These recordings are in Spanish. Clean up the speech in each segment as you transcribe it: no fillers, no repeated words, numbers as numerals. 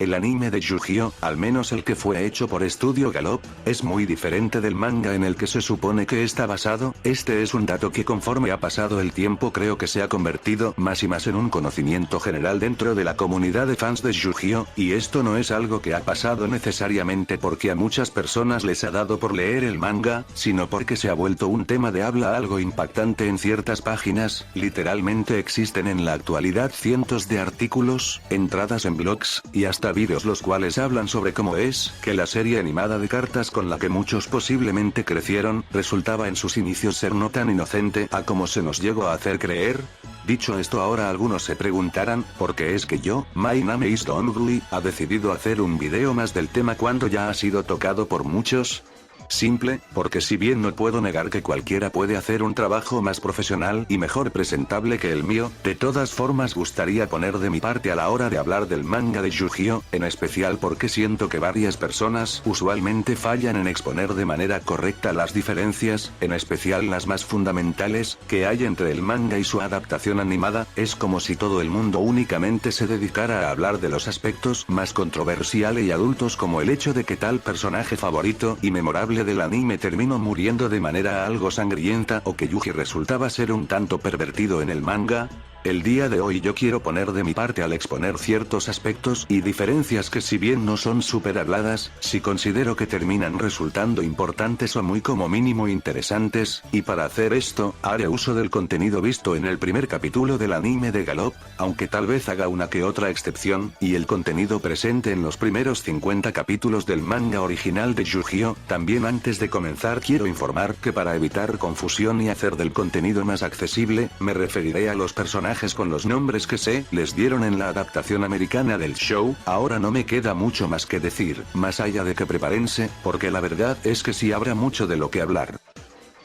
El anime de Yu-Gi-Oh, al menos el que fue hecho por Estudio Gallop, es muy diferente del manga en el que se supone que está basado. Este es un dato que conforme ha pasado el tiempo creo que se ha convertido más y más en un conocimiento general dentro de la comunidad de fans de Yu-Gi-Oh, y esto no es algo que ha pasado necesariamente porque a muchas personas les ha dado por leer el manga, sino porque se ha vuelto un tema de habla algo impactante en ciertas páginas. Literalmente existen en la actualidad cientos de artículos, entradas en blogs, y hasta vídeos los cuales hablan sobre cómo es que la serie animada de cartas con la que muchos posiblemente crecieron, resultaba en sus inicios ser no tan inocente a como se nos llegó a hacer creer. Dicho esto, ahora algunos se preguntarán, ¿por qué es que yo, My Name is Dongli, ha decidido hacer un video más del tema cuando ya ha sido tocado por muchos? Simple, porque si bien no puedo negar que cualquiera puede hacer un trabajo más profesional y mejor presentable que el mío, de todas formas gustaría poner de mi parte a la hora de hablar del manga de Yu-Gi-Oh, en especial porque siento que varias personas usualmente fallan en exponer de manera correcta las diferencias, en especial las más fundamentales, que hay entre el manga y su adaptación animada. Es como si todo el mundo únicamente se dedicara a hablar de los aspectos más controversiales y adultos, como el hecho de que tal personaje favorito y memorable del anime terminó muriendo de manera algo sangrienta o que Yuji resultaba ser un tanto pervertido en el manga. El día de hoy yo quiero poner de mi parte al exponer ciertos aspectos y diferencias que, si bien no son súper habladas, sí considero que terminan resultando importantes o muy como mínimo interesantes, y para hacer esto, haré uso del contenido visto en el primer capítulo del anime de Gallop, aunque tal vez haga una que otra excepción, y el contenido presente en los primeros 50 capítulos del manga original de Yu-Gi-Oh. También, antes de comenzar, quiero informar que para evitar confusión y hacer del contenido más accesible, me referiré a los personajes con los nombres que se les dieron en la adaptación americana del show. Ahora no me queda mucho más que decir, más allá de que prepárense, porque la verdad es que sí habrá mucho de lo que hablar.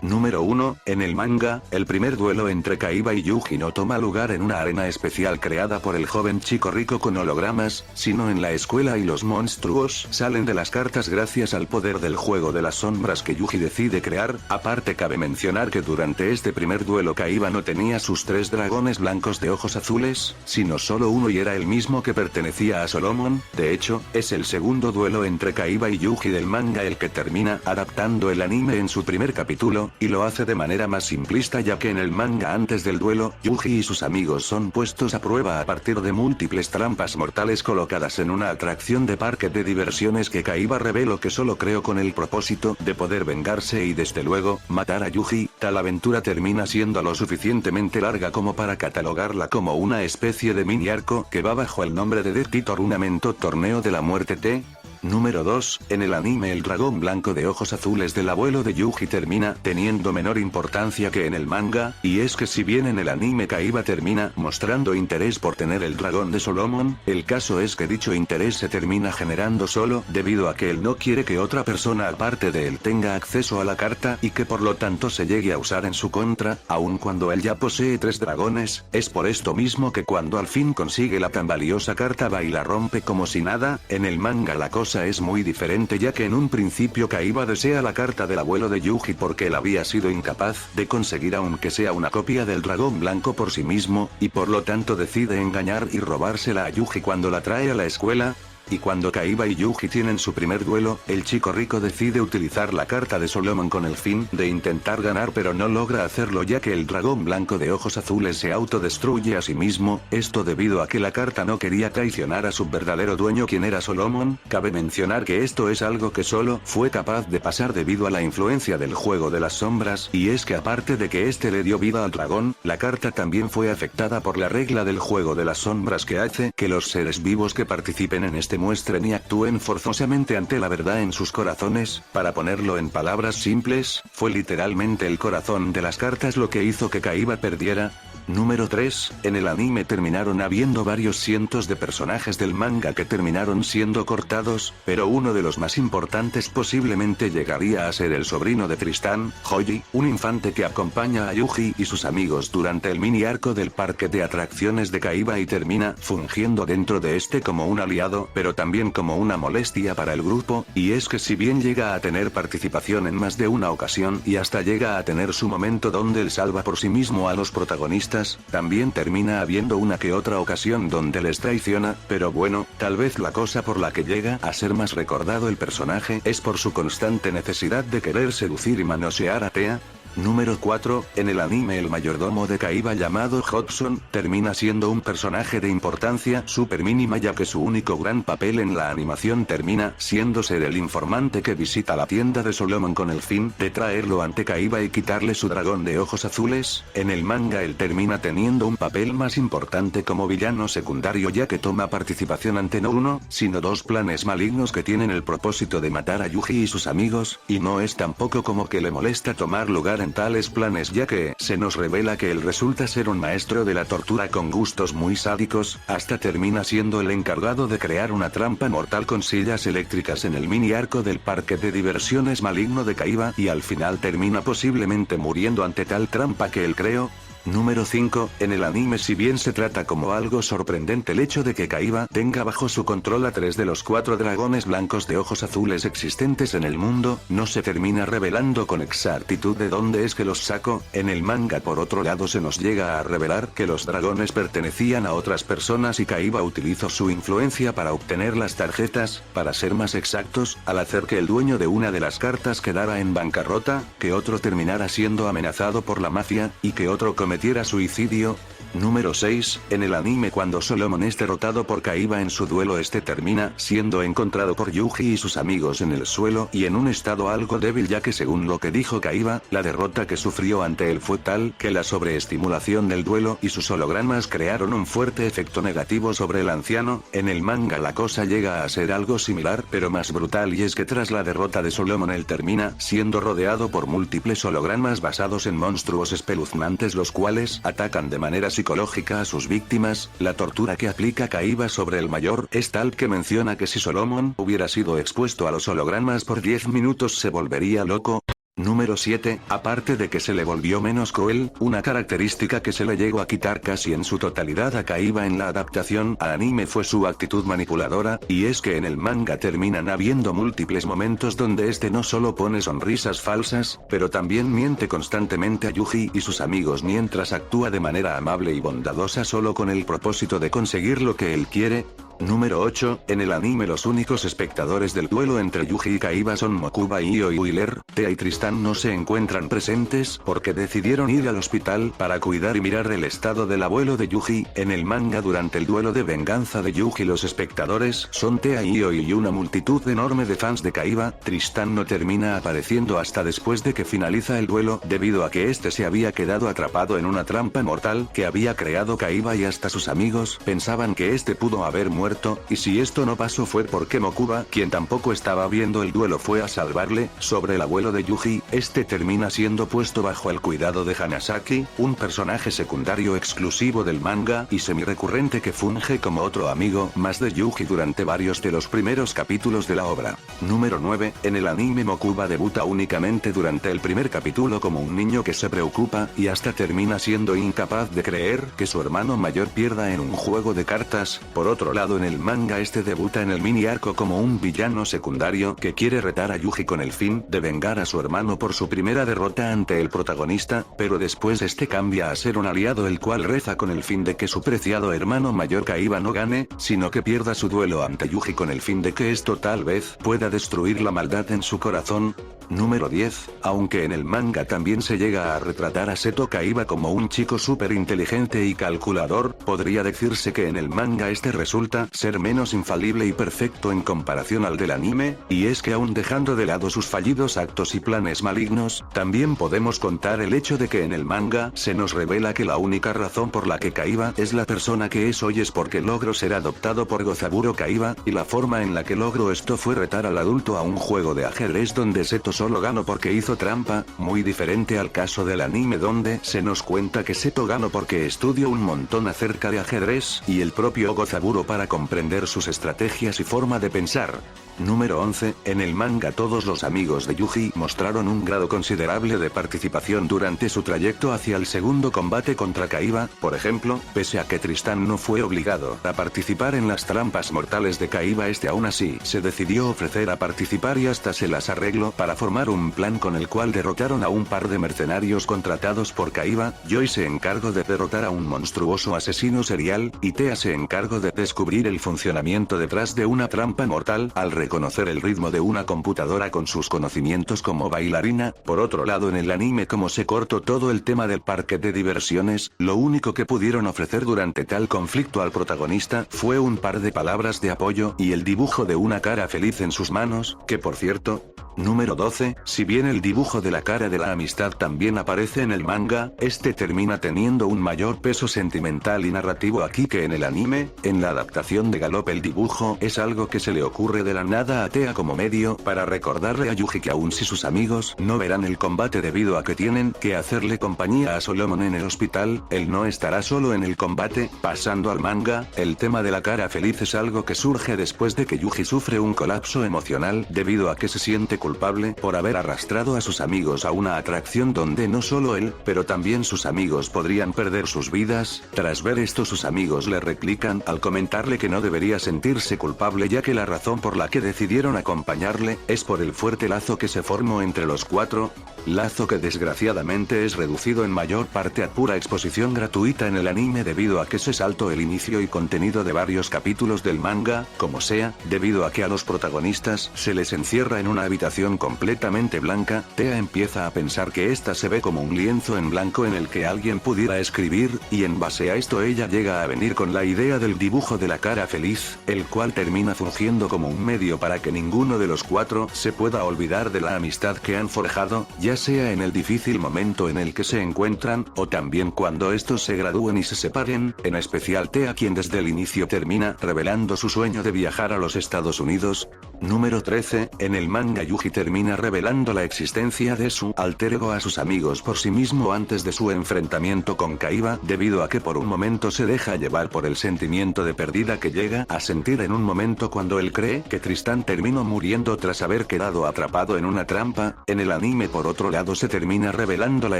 Número 1. En el manga, el primer duelo entre Kaiba y Yuji no toma lugar en una arena especial creada por el joven chico rico con hologramas, sino en la escuela, y los monstruos salen de las cartas gracias al poder del juego de las sombras que Yuji decide crear. Aparte, cabe mencionar que durante este primer duelo Kaiba no tenía sus 3 dragones blancos de ojos azules, sino solo uno, y era el mismo que pertenecía a Solomon. De hecho, es el segundo duelo entre Kaiba y Yuji del manga el que termina adaptando el anime en su primer capítulo, y lo hace de manera más simplista, ya que en el manga antes del duelo, Yuji y sus amigos son puestos a prueba a partir de múltiples trampas mortales colocadas en una atracción de parque de diversiones que Kaiba reveló que solo creó con el propósito de poder vengarse y desde luego, matar a Yuji. Tal aventura termina siendo lo suficientemente larga como para catalogarla como una especie de mini arco que va bajo el nombre de Death Tournament, Torneo de la Muerte T. Número 2. En el anime, el dragón blanco de ojos azules del abuelo de Yuji termina teniendo menor importancia que en el manga, y es que si bien en el anime Kaiba termina mostrando interés por tener el dragón de Solomon, el caso es que dicho interés se termina generando solo debido a que él no quiere que otra persona aparte de él tenga acceso a la carta y que por lo tanto se llegue a usar en su contra, aun cuando él ya posee 3 dragones. Es por esto mismo que cuando al fin consigue la tan valiosa carta va y la rompe como si nada. En el manga la cosa es muy diferente, ya que en un principio Kaiba desea la carta del abuelo de Yuji porque él había sido incapaz de conseguir aunque sea una copia del dragón blanco por sí mismo, y por lo tanto decide engañar y robársela a Yuji cuando la trae a la escuela. Y cuando Kaiba y Yuji tienen su primer duelo, el chico rico decide utilizar la carta de Solomon con el fin de intentar ganar, pero no logra hacerlo ya que el dragón blanco de ojos azules se autodestruye a sí mismo, esto debido a que la carta no quería traicionar a su verdadero dueño, quien era Solomon. Cabe mencionar que esto es algo que solo fue capaz de pasar debido a la influencia del juego de las sombras, y es que aparte de que este le dio vida al dragón, la carta también fue afectada por la regla del juego de las sombras que hace que los seres vivos que participen en este muestren y actúen forzosamente ante la verdad en sus corazones. Para ponerlo en palabras simples, fue literalmente el corazón de las cartas lo que hizo que Kaiba perdiera. Número 3. En el anime terminaron habiendo varios cientos de personajes del manga que terminaron siendo cortados, pero uno de los más importantes posiblemente llegaría a ser el sobrino de Tristán, Hoji, un infante que acompaña a Yuji y sus amigos durante el mini arco del parque de atracciones de Kaiba y termina fungiendo dentro de este como un aliado, pero también como una molestia para el grupo. Y es que si bien llega a tener participación en más de una ocasión y hasta llega a tener su momento donde él salva por sí mismo a los protagonistas, cartas, también termina habiendo una que otra ocasión donde les traiciona, pero bueno, tal vez la cosa por la que llega a ser más recordado el personaje es por su constante necesidad de querer seducir y manosear a Tea. Número 4, en el anime el mayordomo de Kaiba llamado Hobson, termina siendo un personaje de importancia súper mínima ya que su único gran papel en la animación termina siendo ser el informante que visita la tienda de Solomon con el fin de traerlo ante Kaiba y quitarle su dragón de ojos azules. En el manga él termina teniendo un papel más importante como villano secundario ya que toma participación ante no uno, sino dos planes malignos que tienen el propósito de matar a Yuji y sus amigos, y no es tampoco como que le molesta tomar lugar en tales planes ya que se nos revela que él resulta ser un maestro de la tortura con gustos muy sádicos, hasta termina siendo el encargado de crear una trampa mortal con sillas eléctricas en el mini arco del parque de diversiones maligno de Kaiba y al final termina posiblemente muriendo ante tal trampa que él creó. Número 5, en el anime si bien se trata como algo sorprendente el hecho de que Kaiba tenga bajo su control a 3 de los 4 dragones blancos de ojos azules existentes en el mundo, no se termina revelando con exactitud de dónde es que los sacó. En el manga por otro lado se nos llega a revelar que los dragones pertenecían a otras personas y Kaiba utilizó su influencia para obtener las tarjetas, para ser más exactos, al hacer que el dueño de una de las cartas quedara en bancarrota, que otro terminara siendo amenazado por la mafia, y que otro cometiera suicidio. Número 6, en el anime cuando Solomon es derrotado por Kaiba en su duelo termina siendo encontrado por Yuji y sus amigos en el suelo y en un estado algo débil ya que según lo que dijo Kaiba, la derrota que sufrió ante él fue tal que la sobreestimulación del duelo y sus hologramas crearon un fuerte efecto negativo sobre el anciano. En el manga la cosa llega a ser algo similar pero más brutal y es que tras la derrota de Solomon él termina siendo rodeado por múltiples hologramas basados en monstruos espeluznantes los cuales atacan de manera psicológica a sus víctimas. La tortura que aplica Kaiba sobre el mayor es tal que menciona que si Solomon hubiera sido expuesto a los hologramas por 10 minutos se volvería loco. Número 7, aparte de que se le volvió menos cruel, una característica que se le llegó a quitar casi en su totalidad a Kaiba en la adaptación a anime fue su actitud manipuladora, y es que en el manga terminan habiendo múltiples momentos donde no solo pone sonrisas falsas, pero también miente constantemente a Yuji y sus amigos mientras actúa de manera amable y bondadosa solo con el propósito de conseguir lo que él quiere. Número 8, en el anime los únicos espectadores del duelo entre Yuji y Kaiba son Mokuba y Io y Wheeler. Tea y Tristán no se encuentran presentes porque decidieron ir al hospital para cuidar y mirar el estado del abuelo de Yuji. En el manga durante el duelo de venganza de Yuji los espectadores son Tea y Io y una multitud enorme de fans de Kaiba. Tristán no termina apareciendo hasta después de que finaliza el duelo debido a que se había quedado atrapado en una trampa mortal que había creado Kaiba y hasta sus amigos pensaban que pudo haber muerto. Y si esto no pasó fue porque Mokuba, quien tampoco estaba viendo el duelo, fue a salvarle. Sobre el abuelo de Yuji, termina siendo puesto bajo el cuidado de Hanasaki, un personaje secundario exclusivo del manga y semi-recurrente que funge como otro amigo más de Yuji durante varios de los primeros capítulos de la obra. Número 9, en el anime Mokuba debuta únicamente durante el primer capítulo como un niño que se preocupa y hasta termina siendo incapaz de creer que su hermano mayor pierda en un juego de cartas. Por otro lado en el manga debuta en el mini arco como un villano secundario que quiere retar a Yuji con el fin de vengar a su hermano por su primera derrota ante el protagonista, pero después cambia a ser un aliado el cual reza con el fin de que su preciado hermano mayor Kaiba no gane, sino que pierda su duelo ante Yuji con el fin de que esto tal vez pueda destruir la maldad en su corazón. Número 10, aunque en el manga también se llega a retratar a Seto Kaiba como un chico súper inteligente y calculador, podría decirse que en el manga resulta ser menos infalible y perfecto en comparación al del anime, y es que aún dejando de lado sus fallidos actos y planes malignos, también podemos contar el hecho de que en el manga se nos revela que la única razón por la que Kaiba es la persona que es hoy es porque logró ser adoptado por Gozaburo Kaiba, y la forma en la que logró esto fue retar al adulto a un juego de ajedrez donde Seto solo ganó porque hizo trampa, muy diferente al caso del anime donde se nos cuenta que Seto ganó porque estudió un montón acerca de ajedrez y el propio Gozaburo para comprender sus estrategias y forma de pensar. Número 11, en el manga todos los amigos de Yuji mostraron un grado considerable de participación durante su trayecto hacia el segundo combate contra Kaiba. Por ejemplo, pese a que Tristán no fue obligado a participar en las trampas mortales de Kaiba aún así se decidió ofrecer a participar y hasta se las arregló para formar formar un plan con el cual derrotaron a un par de mercenarios contratados por Kaiba. Joy se encargó de derrotar a un monstruoso asesino serial, y Tea se encargó de descubrir el funcionamiento detrás de una trampa mortal al reconocer el ritmo de una computadora con sus conocimientos como bailarina. Por otro lado, en el anime, como se cortó todo el tema del parque de diversiones, lo único que pudieron ofrecer durante tal conflicto al protagonista fue un par de palabras de apoyo y el dibujo de una cara feliz en sus manos, que por cierto, número 12, si bien el dibujo de la cara de la amistad también aparece en el manga, este termina teniendo un mayor peso sentimental y narrativo aquí que en el anime. En la adaptación de Gallop el dibujo es algo que se le ocurre de la nada a Tea como medio para recordarle a Yuji que aun si sus amigos no verán el combate debido a que tienen que hacerle compañía a Solomon en el hospital, él no estará solo en el combate. Pasando al manga, el tema de la cara feliz es algo que surge después de que Yuji sufre un colapso emocional debido a que se siente culpable por haber arrastrado a sus amigos a una atracción donde no solo él, pero también sus amigos podrían perder sus vidas. Tras ver esto, sus amigos le replican al comentarle que no debería sentirse culpable, ya que la razón por la que decidieron acompañarle es por el fuerte lazo que se formó entre los cuatro, lazo que desgraciadamente es reducido en mayor parte a pura exposición gratuita en el anime debido a que se saltó el inicio y contenido de varios capítulos del manga. Como sea, debido a que a los protagonistas se les encierra en una habitación completamente blanca, Tea empieza a pensar que esta se ve como un lienzo en blanco en el que alguien pudiera escribir, y en base a esto ella llega a venir con la idea del dibujo de la cara feliz, el cual termina fungiendo como un medio para que ninguno de los cuatro se pueda olvidar de la amistad que han forjado, ya sea en el difícil momento en el que se encuentran, o también cuando estos se gradúen y se separen, en especial Tea, quien desde el inicio termina revelando su sueño de viajar a los Estados Unidos. Número 13, en el manga Yuji termina revelando la existencia de su alter ego a sus amigos por sí mismo antes de su enfrentamiento con Kaiba, debido a que por un momento se deja llevar por el sentimiento de pérdida que llega a sentir en un momento cuando él cree que Tristan terminó muriendo tras haber quedado atrapado en una trampa. En el anime, por otro lado, se termina revelando la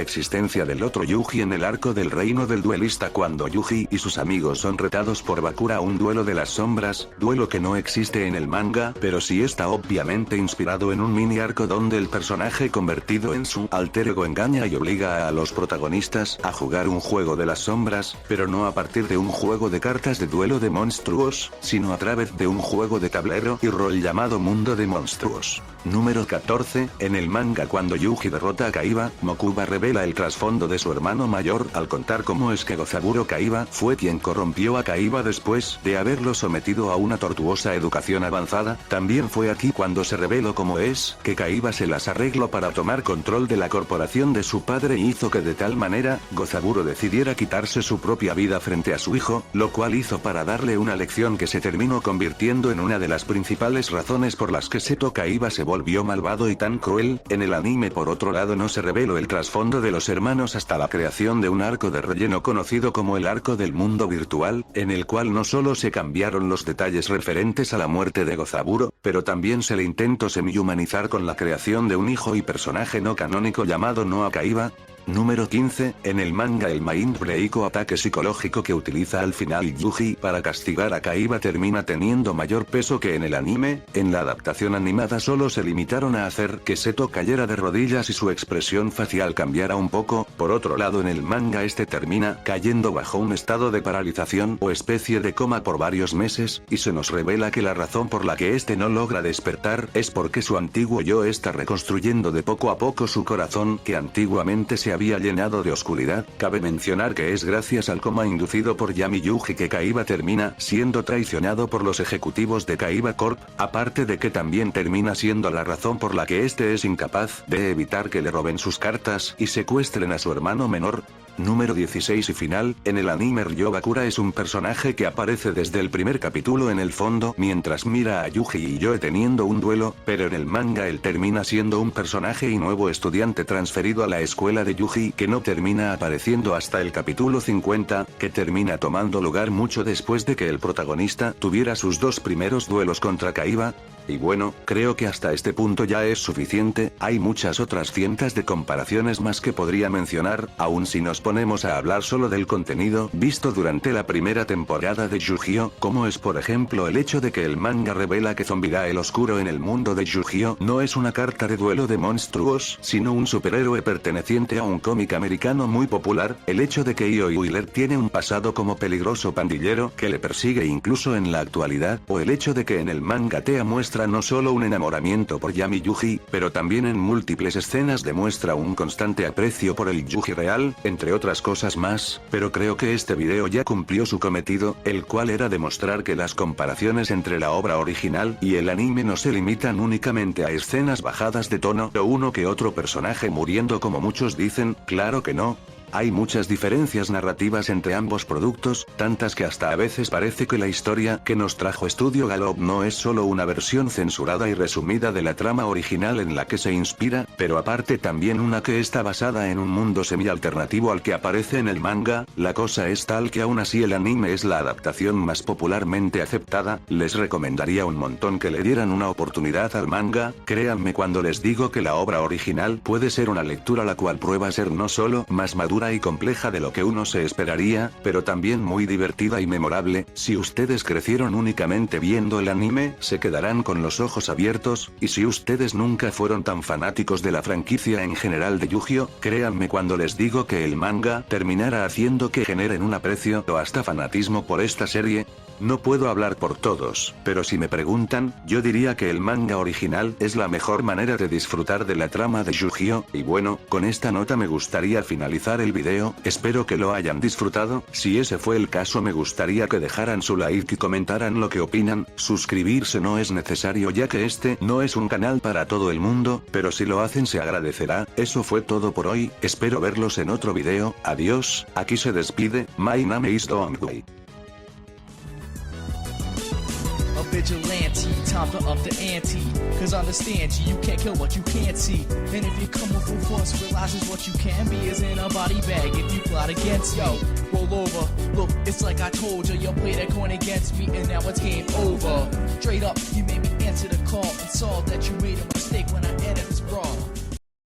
existencia del otro Yuji en el arco del reino del duelista, cuando Yuji y sus amigos son retados por Bakura a un duelo de las sombras, duelo que no existe en el manga, pero sí está obviamente inspirado en un mini arco donde el personaje convertido en su alter ego engaña y obliga a los protagonistas a jugar un juego de las sombras, pero no a partir de un juego de cartas de duelo de monstruos, sino a través de un juego de tablero y rol llamado Mundo de Monstruos. Número 14, en el manga, cuando Yuji derrota a Kaiba, Mokuba revela el trasfondo de su hermano mayor al contar cómo es que Gozaburo Kaiba fue quien corrompió a Kaiba después de haberlo sometido a una tortuosa educación avanzada. También fue aquí cuando se reveló cómo es que Kaiba se las arregló para tomar control de la corporación de su padre y hizo que de tal manera Gozaburo decidiera quitarse su propia vida frente a su hijo, lo cual hizo para darle una lección que se terminó convirtiendo en una de las principales razones por las que Seto Kaiba se volvió malvado y tan cruel. En el anime, por otro lado, no se reveló el trasfondo de los hermanos hasta la creación de un arco de relleno conocido como el arco del mundo virtual, en el cual no solo se cambiaron los detalles referentes a la muerte de Gozaburo, pero también se le intentó semi-humanizar con la creación de un hijo y personaje no canónico llamado Noa Kaiba. Número 15, en el manga, el Mind Break o ataque psicológico que utiliza al final Yuji para castigar a Kaiba termina teniendo mayor peso que en el anime. En la adaptación animada solo se limitaron a hacer que Seto cayera de rodillas y su expresión facial cambiara un poco. Por otro lado, en el manga este termina cayendo bajo un estado de paralización o especie de coma por varios meses, y se nos revela que la razón por la que este no logra despertar es porque su antiguo yo está reconstruyendo de poco a poco su corazón, que antiguamente se había llenado de oscuridad. Cabe mencionar que es gracias al coma inducido por Yami Yuji que Kaiba termina siendo traicionado por los ejecutivos de Kaiba Corp, aparte de que también termina siendo la razón por la que este es incapaz de evitar que le roben sus cartas y secuestren a su hermano menor. Número 16 y final, en el anime Ryo Bakura es un personaje que aparece desde el primer capítulo en el fondo mientras mira a Yuji y Yoe teniendo un duelo, pero en el manga él termina siendo un personaje y nuevo estudiante transferido a la escuela de Yuji que no termina apareciendo hasta el capítulo 50, que termina tomando lugar mucho después de que el protagonista tuviera sus dos primeros duelos contra Kaiba. Y bueno, creo que hasta este punto ya es suficiente, hay muchas otras cientos de comparaciones más que podría mencionar, aun si nos ponemos a hablar solo del contenido visto durante la primera temporada de Yu-Gi-Oh, como es por ejemplo el hecho de que el manga revela que Zombie el Oscuro en el mundo de Yu-Gi-Oh no es una carta de duelo de monstruos, sino un superhéroe perteneciente a un cómic americano muy popular, el hecho de que Io Wheeler tiene un pasado como peligroso pandillero que le persigue incluso en la actualidad, o el hecho de que en el manga Tea muestra no solo un enamoramiento por Yami Yuji, pero también en múltiples escenas demuestra un constante aprecio por el Yuji real, entre otras cosas más, pero creo que este video ya cumplió su cometido, el cual era demostrar que las comparaciones entre la obra original y el anime no se limitan únicamente a escenas bajadas de tono o uno que otro personaje muriendo como muchos dicen, claro que no. Hay muchas diferencias narrativas entre ambos productos, tantas que hasta a veces parece que la historia que nos trajo Estudio Gallop no es solo una versión censurada y resumida de la trama original en la que se inspira, pero aparte también una que está basada en un mundo semi-alternativo al que aparece en el manga. La cosa es tal que aún así el anime es la adaptación más popularmente aceptada. Les recomendaría un montón que le dieran una oportunidad al manga, créanme cuando les digo que la obra original puede ser una lectura la cual prueba ser no solo más madura y compleja de lo que uno se esperaría, pero también muy divertida y memorable. Si ustedes crecieron únicamente viendo el anime, se quedarán con los ojos abiertos, y si ustedes nunca fueron tan fanáticos de la franquicia en general de Yu-Gi-Oh, créanme cuando les digo que el manga terminará haciendo que generen un aprecio o hasta fanatismo por esta serie. No puedo hablar por todos, pero si me preguntan, yo diría que el manga original es la mejor manera de disfrutar de la trama de Yu-Gi-Oh, y bueno, con esta nota me gustaría finalizar el video, espero que lo hayan disfrutado. Si ese fue el caso me gustaría que dejaran su like y comentaran lo que opinan. Suscribirse no es necesario ya que este no es un canal para todo el mundo, pero si lo hacen se agradecerá. Eso fue todo por hoy, espero verlos en otro video. Adiós, aquí se despide, my name is Dongwei. Vigilante, time to up the ante. Cause understand you can't kill what you can't see. And if you come with full force, realizes what you can be is in a body bag. If you plot against, yo, roll over. Look, it's like I told you, you played that coin against me and now it's game over. Straight up, you made me answer the call and saw that you made a mistake when I